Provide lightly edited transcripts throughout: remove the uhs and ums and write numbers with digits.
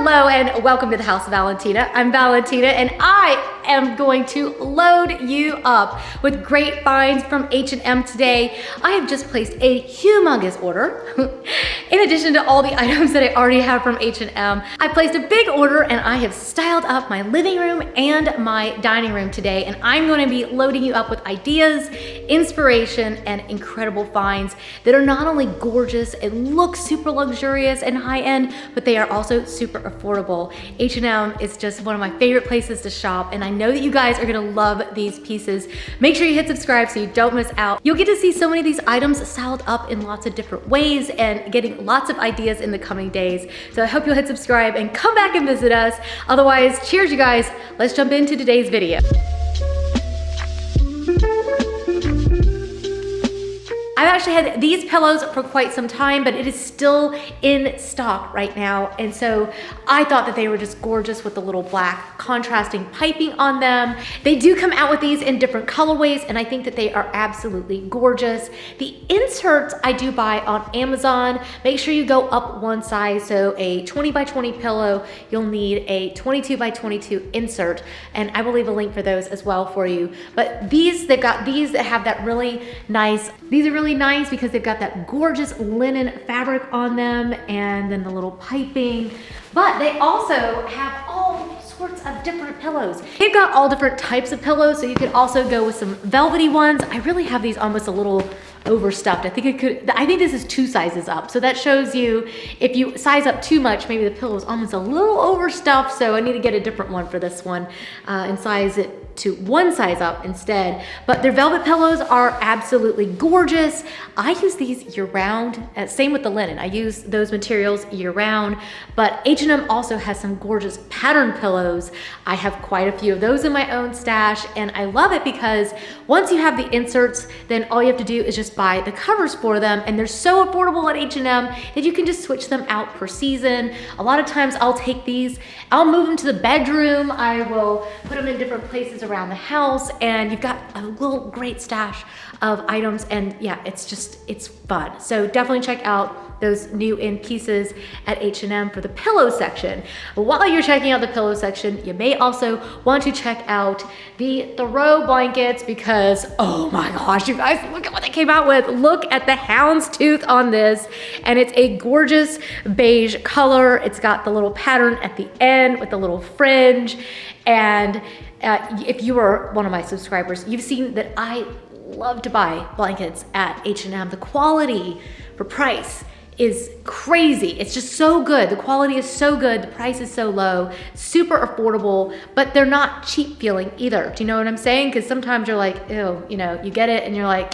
Hello and welcome to the House of Valentina. I'm Valentina and I am going to load you up with great finds from H&M today. I have just placed a humongous order. In addition to all the items that I already have from H&M, I placed a big order and I have styled up my living room and my dining room today, and I'm going to be loading you up with ideas, inspiration, and incredible finds that are not only gorgeous and look super luxurious and high-end, but they are also super affordable. H&M is just one of my favorite places to shop, and I know that you guys are gonna love these pieces. Make sure you hit subscribe so you don't miss out. You'll get to see so many of these items styled up in lots of different ways and getting lots of ideas in the coming days. So I hope you'll hit subscribe and come back and visit us. Otherwise, cheers you guys. Let's jump into today's video. I've actually had these pillows for quite some time, but it is still in stock right now. And so I thought that they were just gorgeous with the little black contrasting piping on them. They do come out with these in different colorways, and I think that they are absolutely gorgeous. The inserts I do buy on Amazon. Make sure you go up one size. So a 20 by 20 pillow, you'll need a 22 by 22 insert. And I will leave a link for those as well for you. But these, they've got these that have that really nice, these are really nice because they've got that gorgeous linen fabric on them and then the little piping, but they also have all sorts of different pillows. They've got all different types of pillows, so you could also go with some velvety ones. I really have these almost a little overstuffed. I think this is 2 sizes up. So that shows you if you size up too much, maybe the pillow is almost a little overstuffed. So I need to get a different one for this one and size it to 1 size up instead. But their velvet pillows are absolutely gorgeous. I use these year round. Same with the linen. I use those materials year round, but H&M also has some gorgeous pattern pillows. I have quite a few of those in my own stash, and I love it because once you have the inserts, then all you have to do is just buy the covers for them, and they're so affordable at H&M that you can just switch them out per season. A lot of times I'll take these, I'll move them to the bedroom, I will put them in different places around the house, and you've got a little great stash of items, and yeah, it's fun. So definitely check out those new in pieces at H&M for the pillow section. But while you're checking out the pillow section, you may also want to check out the throw blankets because, oh my gosh, you guys, look at what they came out with. Look at the houndstooth on this, and it's a gorgeous beige color. It's got the little pattern at the end with the little fringe, and if you are one of my subscribers, you've seen that I love to buy blankets at H&M. The quality for price is crazy. It's just so good. The quality is so good. The price is so low, super affordable, but they're not cheap feeling either. Do you know what I'm saying? Because sometimes you're like, ew, you know, you get it and you're like,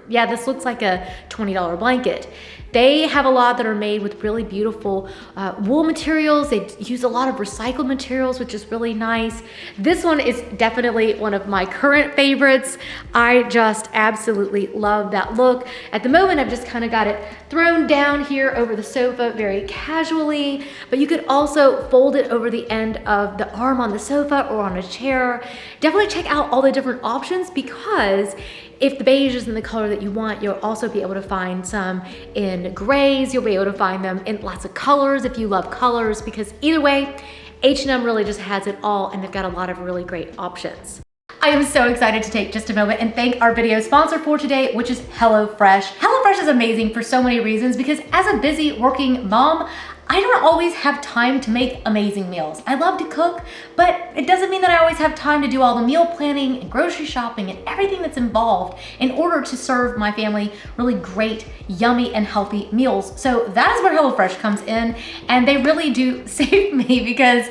yeah, this looks like a $20 blanket. They have a lot that are made with really beautiful wool materials. They use a lot of recycled materials, which is really nice. This one is definitely one of my current favorites. I just absolutely love that look. At the moment, I've just kind of got it thrown down here over the sofa very casually, but you could also fold it over the end of the arm on the sofa or on a chair. Definitely check out all the different options, because if the beige isn't the color that you want, you'll also be able to find some in grays. You'll be able to find them in lots of colors if you love colors, because either way, H&M really just has it all, and they've got a lot of really great options. I am so excited to take just a moment and thank our video sponsor for today, which is HelloFresh. HelloFresh is amazing for so many reasons, because as a busy working mom, I don't always have time to make amazing meals. I love to cook, but it doesn't mean that I always have time to do all the meal planning and grocery shopping and everything that's involved in order to serve my family really great, yummy, and healthy meals. So that is where HelloFresh comes in, and they really do save me, because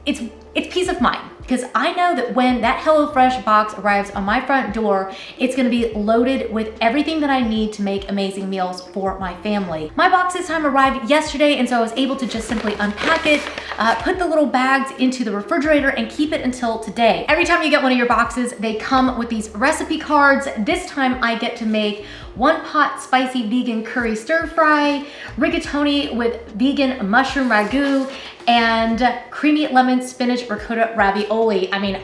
it's peace of mind. Because I know that when that HelloFresh box arrives on my front door, it's gonna be loaded with everything that I need to make amazing meals for my family. My box this time arrived yesterday, and so I was able to just simply unpack it, put the little bags into the refrigerator, and keep it until today. Every time you get one of your boxes, they come with these recipe cards. This time I get to make 1 pot spicy vegan curry stir fry, rigatoni with vegan mushroom ragu, and creamy lemon spinach ricotta ravioli. I mean,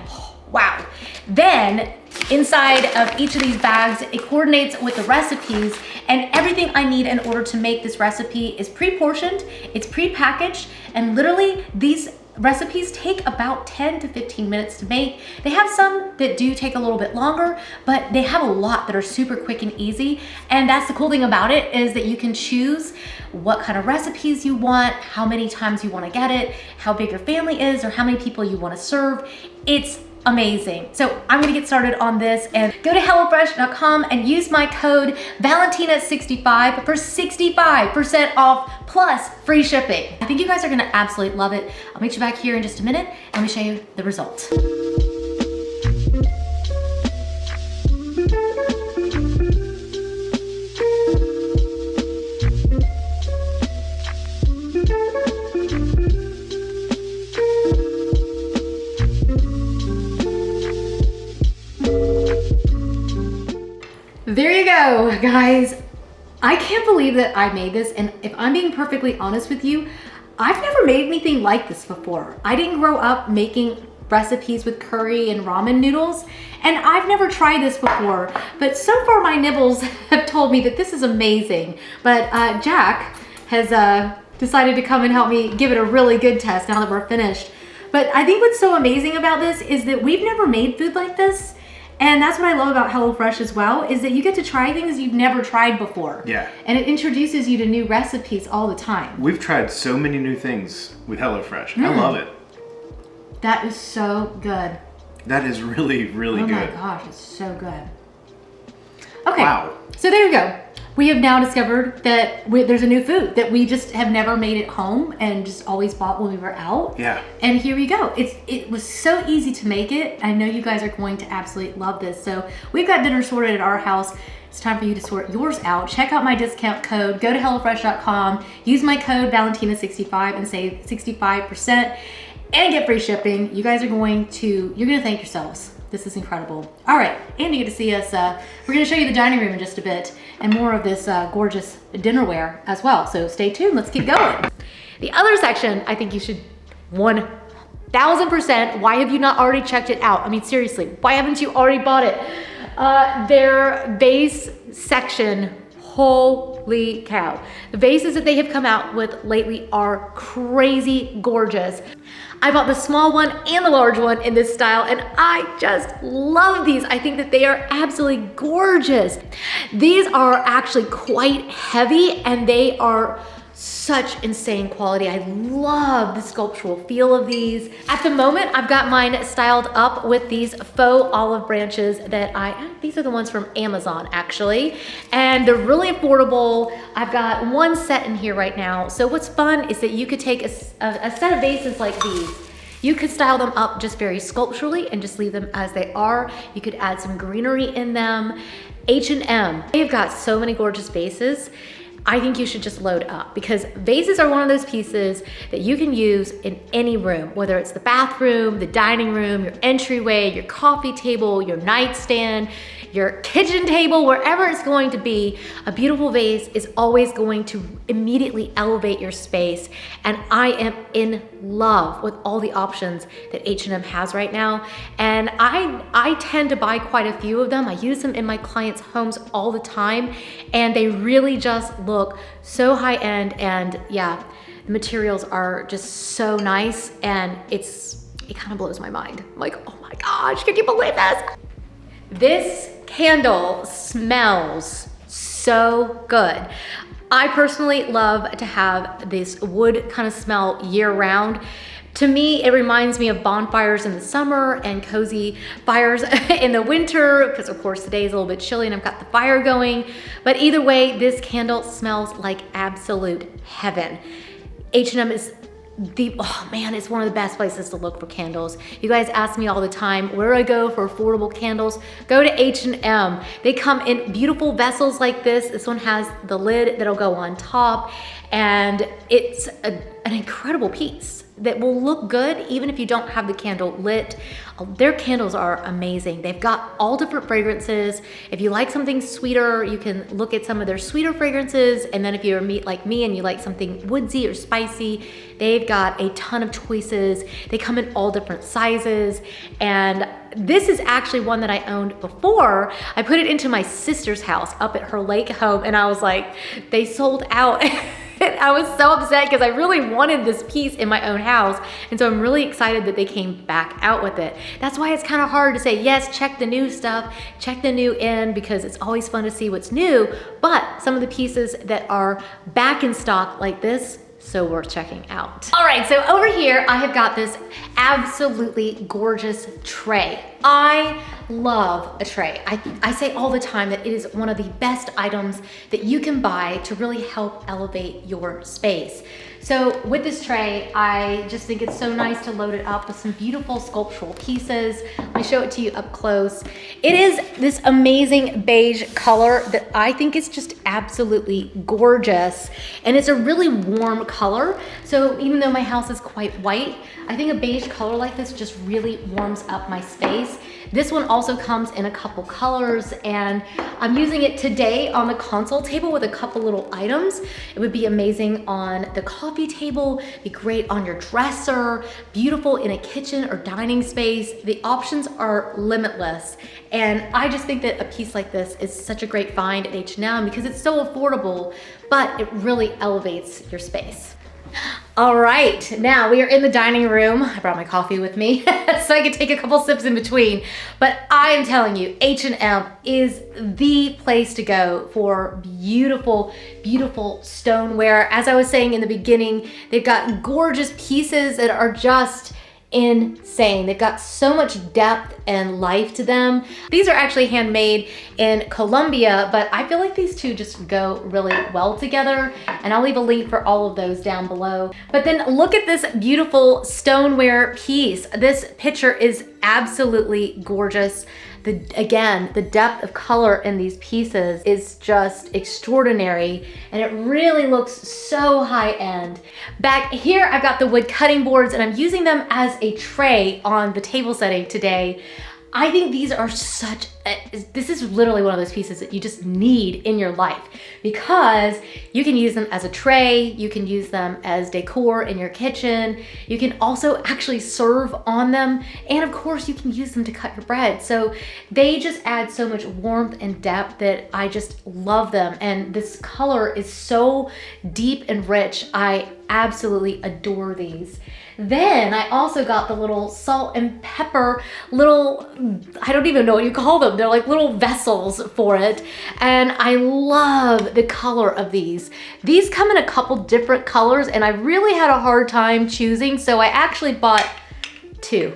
wow. Then inside of each of these bags, it coordinates with the recipes, and everything I need in order to make this recipe is pre-portioned, it's pre-packaged, And literally these recipes take about 10 to 15 minutes to make. They have some that do take a little bit longer, but they have a lot that are super quick and easy. And that's the cool thing about it, is that you can choose what kind of recipes you want, how many times you want to get it, how big your family is, or how many people you want to serve. It's amazing. So I'm gonna get started on this, and go to HelloFresh.com and use my code Valentina65 for 65% off plus free shipping. I think you guys are gonna absolutely love it. I'll meet you back here in just a minute and let me show you the results. There you go, guys. I can't believe that I made this, and if I'm being perfectly honest with you, I've never made anything like this before. I didn't grow up making recipes with curry and ramen noodles, and I've never tried this before, but so far my nibbles have told me that this is amazing. But Jack has decided to come and help me give it a really good test now that we're finished. But I think what's so amazing about this is that we've never made food like this. And that's what I love about HelloFresh as well, is that you get to try things you've never tried before. Yeah. And it introduces you to new recipes all the time. We've tried so many new things with HelloFresh. I love it. That is so good. That is really, really good. Oh my gosh, it's so good. Okay, Wow. So there you go. We have now discovered that there's a new food that we just have never made at home and just always bought when we were out. Yeah. And here we go. It was so easy to make it. I know you guys are going to absolutely love this. So we've got dinner sorted at our house. It's time for you to sort yours out. Check out my discount code. Go to HelloFresh.com. Use my code Valentina65 and save 65% and get free shipping. You guys are you're gonna thank yourselves. This is incredible. All right, and you get to see us, we're gonna show you the dining room in just a bit and more of this gorgeous dinnerware as well. So stay tuned, let's keep going. The other section, I think you should 1000%, why have you not already checked it out? I mean, seriously, why haven't you already bought it? Their vase section, holy cow. The vases that they have come out with lately are crazy gorgeous. I bought the small one and the large one in this style, and I just love these. I think that they are absolutely gorgeous. These are actually quite heavy, and they are such insane quality. I love the sculptural feel of these. At the moment, I've got mine styled up with these faux olive branches that these are the ones from Amazon actually, and they're really affordable. I've got one set in here right now. So what's fun is that you could take a set of vases like these. You could style them up just very sculpturally and just leave them as they are. You could add some greenery in them. H&M, they've got so many gorgeous vases. I think you should just load up, because vases are one of those pieces that you can use in any room, whether it's the bathroom, the dining room, your entryway, your coffee table, your nightstand, your kitchen table, wherever it's going to be. A beautiful vase is always going to immediately elevate your space. And I am in love with all the options that H&M has right now. And I tend to buy quite a few of them. I use them in my clients' homes all the time, and they really just look so high end. And yeah, the materials are just so nice, and it kind of blows my mind. I'm like, oh my gosh, can you believe this? This candle smells so good. I personally love to have this wood kind of smell year round. To me, it reminds me of bonfires in the summer and cozy fires in the winter, because of course today is a little bit chilly and I've got the fire going. But either way, this candle smells like absolute heaven. H&M is oh man, it's one of the best places to look for candles. You guys ask me all the time where I go for affordable candles. Go to H&M. They come in beautiful vessels like this. This one has the lid that'll go on top, and it's an incredible piece that will look good even if you don't have the candle lit. Their candles are amazing. They've got all different fragrances. If you like something sweeter, you can look at some of their sweeter fragrances. And then if you're like me and you like something woodsy or spicy, they've got a ton of choices. They come in all different sizes. And this is actually one that I owned before. I put it into my sister's house up at her lake home, and I was like, they sold out I was so upset because I really wanted this piece in my own house. And so I'm really excited that they came back out with it. That's why it's kind of hard to say, yes, check the new stuff, check the new in, because it's always fun to see what's new. But some of the pieces that are back in stock like this, so worth checking out. All right, so over here, I have got this absolutely gorgeous tray. I love a tray. I say all the time that it is one of the best items that you can buy to really help elevate your space. So with this tray, I just think it's so nice to load it up with some beautiful sculptural pieces. Let me show it to you up close. It is this amazing beige color that I think is just absolutely gorgeous. And it's a really warm color. So even though my house is quite white, I think a beige color like this just really warms up my space. This one also comes in a couple colors, and I'm using it today on the console table with a couple little items. It would be amazing on the coffee table, be great on your dresser, beautiful in a kitchen or dining space. The options are limitless. And I just think that a piece like this is such a great find at H&M because it's so affordable, but it really elevates your space. All right, now we are in the dining room. I brought my coffee with me so I could take a couple sips in between. But I am telling you, H&M is the place to go for beautiful, beautiful stoneware. As I was saying in the beginning, they've got gorgeous pieces that are just insane. They've got so much depth and life to them. These are actually handmade in Colombia, but I feel like these two just go really well together, and I'll leave a link for all of those down below. But then look at this beautiful stoneware piece. This picture is absolutely gorgeous. Again, the depth of color in these pieces is just extraordinary, and it really looks so high end. Back here, I've got the wood cutting boards, and I'm using them as a tray on the table setting today. I think these are this is literally one of those pieces that you just need in your life because you can use them as a tray, you can use them as decor in your kitchen, you can also actually serve on them, and of course you can use them to cut your bread. So they just add so much warmth and depth that I just love them. And this color is so deep and rich. I absolutely adore these. Then I also got the little salt and pepper little, I don't even know what you call them. They're like little vessels for it. And I love the color of these. These come in a couple different colors, and I really had a hard time choosing. So I actually bought two.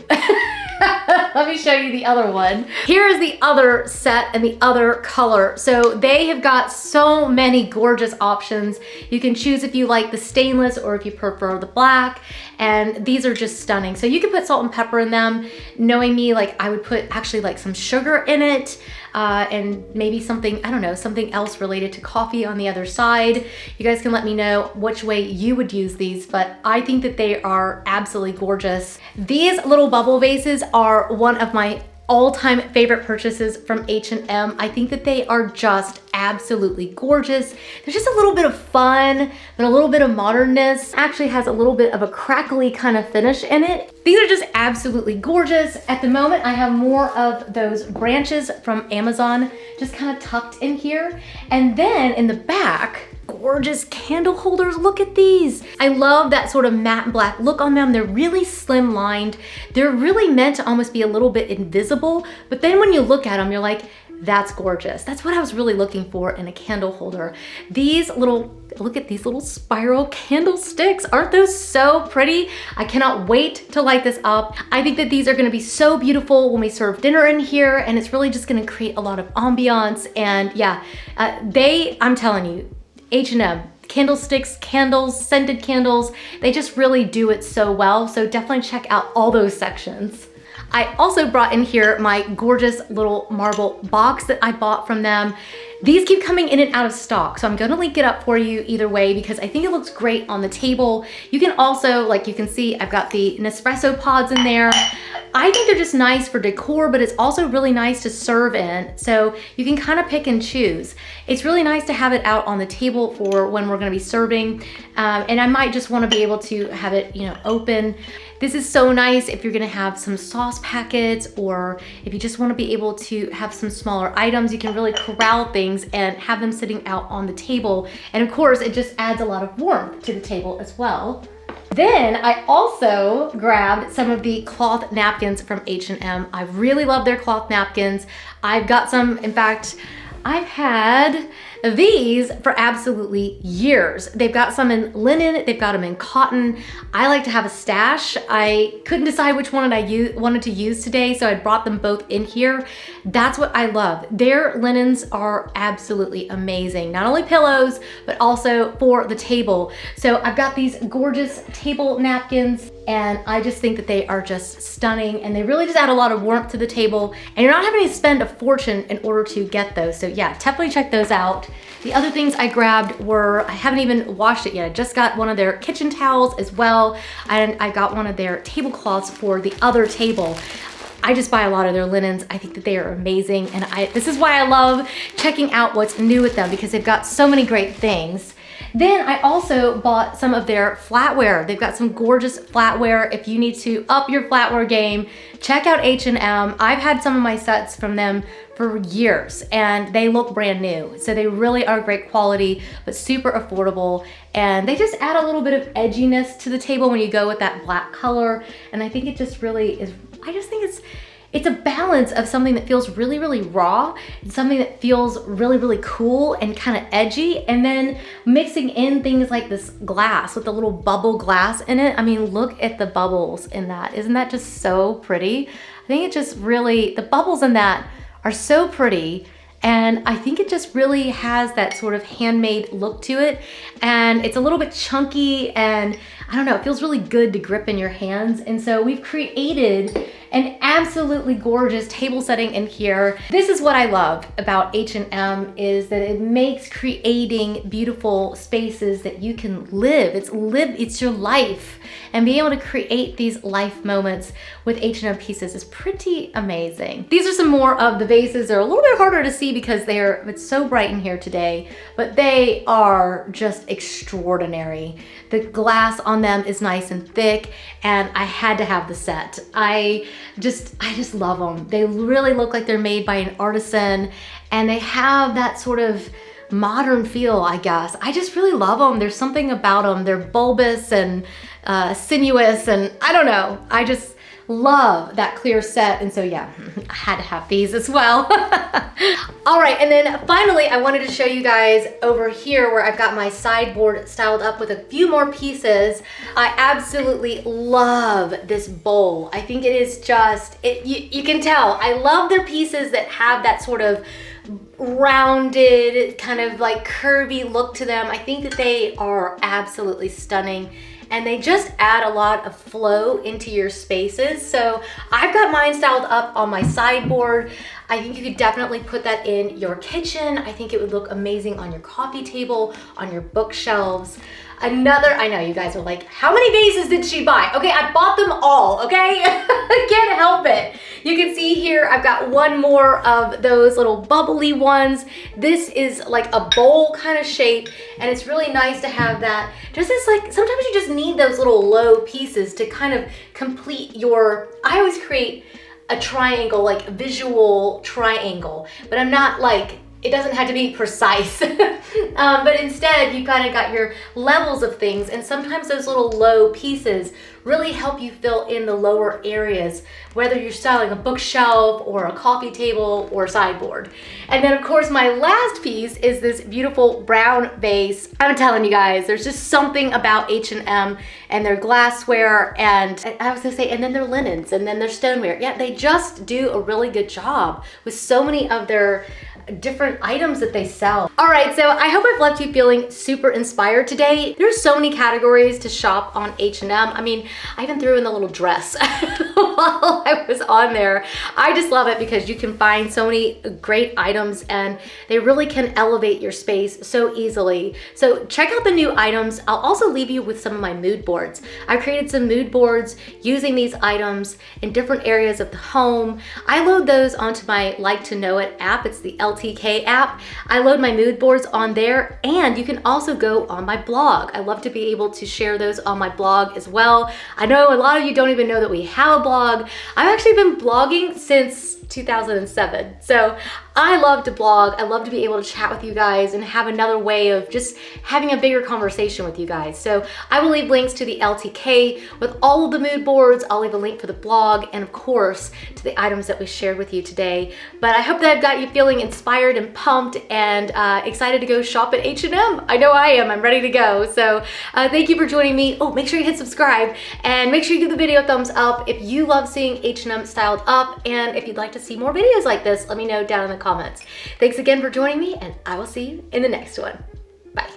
Let me show you the other one. Here is the other set and the other color. So they have got so many gorgeous options. You can choose if you like the stainless or if you prefer the black, and these are just stunning. So you can put salt and pepper in them. Knowing me, like I would put actually like some sugar in it, and maybe something, I don't know, something else related to coffee on the other side. You guys can let me know which way you would use these, but I think that they are absolutely gorgeous. These little bubble vases are one of my all-time favorite purchases from H&M. I think that they are just absolutely gorgeous. There's just a little bit of fun, but a little bit of modernness. Actually has a little bit of a crackly kind of finish in it. These are just absolutely gorgeous. At the moment, I have more of those branches from Amazon just kind of tucked in here. And then in the back, gorgeous candle holders. Look at these. I love that sort of matte black look on them. They're really slim lined. They're really meant to almost be a little bit invisible, but then when you look at them, you're like, that's gorgeous. That's what I was really looking for in a candle holder. These little, look at these little spiral candlesticks. Aren't those so pretty? I cannot wait to light this up. I think that these are gonna be so beautiful when we serve dinner in here, and it's really just gonna create a lot of ambiance. And yeah, I'm telling you, H&M, candlesticks, candles, scented candles, they just really do it so well. So definitely check out all those sections. I also brought in here my gorgeous little marble box that I bought from them. These keep coming in and out of stock, so I'm gonna link it up for you either way because I think it looks great on the table. You can also, like you can see, I've got the Nespresso pods in there. I think they're just nice for decor, but it's also really nice to serve in. So you can kind of pick and choose. It's really nice to have it out on the table for when we're gonna be serving. And I might just wanna be able to have it, you know, open. This is so nice if you're gonna have some sauce packets, or if you just wanna be able to have some smaller items, you can really corral things and have them sitting out on the table. And of course, it just adds a lot of warmth to the table as well. Then I also grabbed some of the cloth napkins from H&M. I really love their cloth napkins. I've got some, in fact, I've had these for absolutely years. They've got some in linen, they've got them in cotton. I like to have a stash. I couldn't decide which one I wanted to use today, so I brought them both in here. That's what I love. Their linens are absolutely amazing. Not only pillows, but also for the table. So I've got these gorgeous table napkins, and I just think that they are just stunning, and they really just add a lot of warmth to the table, and you're not having to spend a fortune in order to get those. So yeah, definitely check those out. The other things I grabbed were, I haven't even washed it yet. I just got one of their kitchen towels as well, and I got one of their tablecloths for the other table. I just buy a lot of their linens. I think that they are amazing, and this is why I love checking out what's new with them, because they've got so many great things. Then I also bought some of their flatware. They've got some gorgeous flatware. If you need to up your flatware game, check out H&M. I've had some of my sets from them for years, and they look brand new. So they really are great quality, but super affordable. And they just add a little bit of edginess to the table when you go with that black color. And I think it just really is, I just think it's a balance of something that feels really, really raw, and something that feels really, really cool and kind of edgy, and then mixing in things like this glass with the little bubble glass in it. I mean, look at the bubbles in that. Isn't that just so pretty? I think it just really, the bubbles in that are so pretty. And I think it just really has that sort of handmade look to it. And it's a little bit chunky, and I don't know, it feels really good to grip in your hands. And so we've created an absolutely gorgeous table setting in here. This is what I love about H&M, is that it makes creating beautiful spaces that you can live. It's your life. And being able to create these life moments with H&M pieces is pretty amazing. These are some more of the vases. They're a little bit harder to see because it's so bright in here today, but they are just extraordinary. The glass on them is nice and thick, and I had to have the set. I just love them. They really look like they're made by an artisan, and they have that sort of modern feel, I guess. I just really love them. There's something about them. They're bulbous and sinuous, and I don't know. I just love that clear set, and so yeah, I had to have these as well. All right, and then finally, I wanted to show you guys over here where I've got my sideboard styled up with a few more pieces. I absolutely love this bowl. I think it is just, you can tell. I love their pieces that have that sort of rounded, kind of like curvy look to them. I think that they are absolutely stunning, and they just add a lot of flow into your spaces. So I've got mine styled up on my sideboard. I think you could definitely put that in your kitchen. I think it would look amazing on your coffee table, on your bookshelves. I know you guys are like, how many vases did she buy? Okay, I bought them all, okay? I can't help it. You can see here, I've got one more of those little bubbly ones. This is like a bowl kind of shape, and it's really nice to have that. Just as like, sometimes you just need those little low pieces to kind of complete your, I always create a triangle, like a visual triangle, but I'm not like, it doesn't have to be precise, but instead you kind of got your levels of things, and sometimes those little low pieces really help you fill in the lower areas, whether you're styling a bookshelf or a coffee table or sideboard. And then of course my last piece is this beautiful brown vase. I'm telling you guys, there's just something about H&M and their glassware, and I was gonna say, and then their linens, and then their stoneware. Yeah, they just do a really good job with so many of their different items that they sell. All right, so I hope I've left you feeling super inspired today. There's so many categories to shop on H&M. I mean, I even threw in the little dress while I was on there. I just love it because you can find so many great items and they really can elevate your space so easily. So check out the new items. I'll also leave you with some of my mood boards. I created some mood boards using these items in different areas of the home. I load those onto my Like to Know It app. It's the LTK app. I load my mood boards on there, and you can also go on my blog. I love to be able to share those on my blog as well. I know a lot of you don't even know that we have a blog. I've actually been blogging since 2007. So I love to blog. I love to be able to chat with you guys and have another way of just having a bigger conversation with you guys. So I will leave links to the LTK with all of the mood boards. I'll leave a link for the blog and of course to the items that we shared with you today. But I hope that I've got you feeling inspired and pumped and excited to go shop at H&M. I know I am. I'm ready to go. So thank you for joining me. Oh, make sure you hit subscribe and make sure you give the video a thumbs up if you love seeing H&M styled up, and if you'd like to see more videos like this, let me know down in the comments. Thanks again for joining me, and I will see you in the next one. Bye.